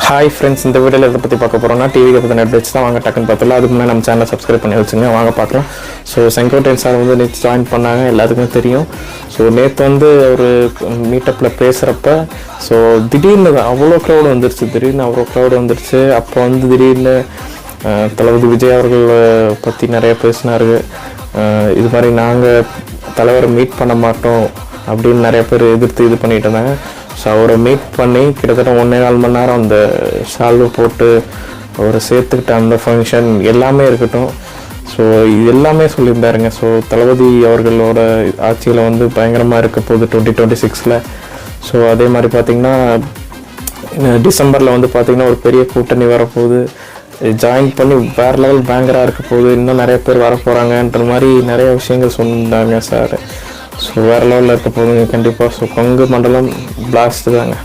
Hi friends, இந்த வீடியோவில் எதை பற்றி பார்க்க போகிறோம்னா டிவிக்கு பற்றி அப்டேட்ஸ் தான். வாங்க டக்குன்னு பார்த்துலாம். அதுக்கு முன்னாடி நம்ம சேனலை சப்ஸ்கிரைப் பண்ணி வச்சுங்க, வாங்க பார்க்கலாம். ஸோ செங்கோட்டையன் சார் வந்து நேற்று ஜாயின் பண்ணாங்க, எல்லாத்துக்குமே தெரியும். ஸோ நேற்று வந்து ஒரு மீட்டப்பில் பேசுகிறப்ப ஸோ திடீர்னு அவ்வளோ க்ரௌடு வந்துருச்சு. அப்போ வந்து திடீர்னு தளபதி விஜய் அவர்கள் பற்றி நிறைய பேசினார். இது மாதிரி நாங்கள் தலைவரை மீட் பண்ண மாட்டோம் அப்படின்னு நிறைய பேர் எதிர்த்து இது பண்ணிட்டு இருந்தாங்க. ஸோ அவரை மீட் பண்ணி கிட்டத்தட்ட 1.25 மணி நேரம் அந்த ஷால்வை போட்டு அவரை சேர்த்துக்கிட்ட அந்த ஃபங்க்ஷன் எல்லாமே இருக்கட்டும். ஸோ இது எல்லாமே சொல்லியிருந்தாருங்க. ஸோ தளபதி அவர்களோட ஆட்சியில் வந்து பயங்கரமாக இருக்க போகுது 2026. ஸோ அதே மாதிரி பார்த்திங்கன்னா டிசம்பரில் வந்து பார்த்திங்கன்னா ஒரு பெரிய கூட்டணி வரப்போகுது, ஜாயின் பண்ணி வேறு லெவல் பேங்கராக இருக்க போகுது, இன்னும் நிறைய பேர் வர போகிறாங்கன்ற மாதிரி நிறைய விஷயங்கள் சொன்னாங்க சார். ஸோ வேறு லெவலில் இருக்க போகுதுங்க கண்டிப்பாக. ஸோ கொங்கு மண்டலம் பிளாஸ்ட் தாங்க.